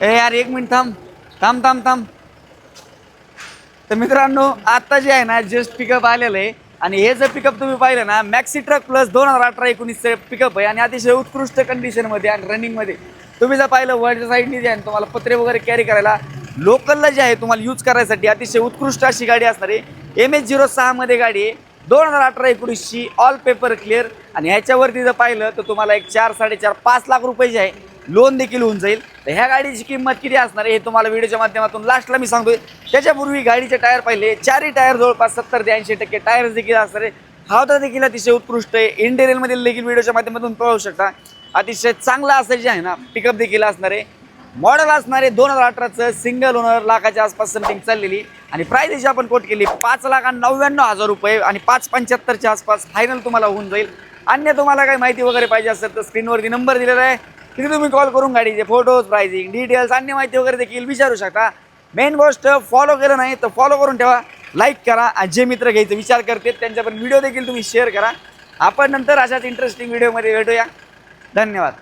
ए यार एक मिनिट थांब थांब थांब थांब. तर मित्रांनो आता जे आहे ना जस्ट पिकअप आलेलं आहे आणि हे जर पिकअप तुम्ही पाहिलं ना मॅक्सी ट्रक प्लस 2018-19 पिकअप आहे आणि अतिशय उत्कृष्ट कंडिशनमध्ये आणि रनिंगमध्ये. तुम्ही जर पाहिलं वरच्या साईडनी जे आहे तुम्हाला पत्रे वगैरे कॅरी करायला लोकलला जे आहे तुम्हाला यूज करायसाठी अतिशय उत्कृष्ट अशी गाडी असणार आहे. MH06 मध्ये गाडी आहे 2018-19ची ऑल पेपर क्लिअर आणि ह्याच्यावरती जर पाहिलं तर तुम्हाला एक 4-4.5 लाख रुपये जे आहे लोन देखील होऊन जाईल. तर ह्या गाडीची किंमत किती असणार आहे हे तुम्हाला व्हिडिओच्या माध्यमातून लास्टला मी सांगतोय. त्याच्यापूर्वी गाडीचे टायर पाहिले चारही टायर जवळपास 70 ते 80% टायर्स देखील असणार आहे. हवा देखील अतिशय उत्कृष्ट आहे. इंटेरियलमधील देखील व्हिडिओच्या माध्यमातून पाहू शकता. अतिशय चांगला असं जे आहे ना पिकअप देखील असणार आहे. मॉडेल असणार आहे 2018चं सिंगल ओनर लाखाच्या आसपास समथिंग चाललेली आणि प्राइस जी आपण कोट केली 5,99,000 रुपये आणि 5,75च्या आसपास फायनल तुम्हाला होऊन जाईल. अन्य तुम्हाला काही माहिती वगैरे पाहिजे असेल तर स्क्रीनवरती नंबर दिलेला आहे तिथे तुम्ही कॉल करून गाडीचे फोटोज प्राइसिंग डिटेल्स अन्य माहिती वगैरे देखील विचारू शकता. मेन गोष्ट फॉलो केलं नाही तर फॉलो करून ठेवा, लाईक करा आणि जे मित्र घ्यायचे विचार करते त्यांच्यापर्यंत व्हिडिओ देखील तुम्ही शेअर करा. आपण नंतर अशाच इंटरेस्टिंग व्हिडिओमध्ये भेटूया. धन्यवाद.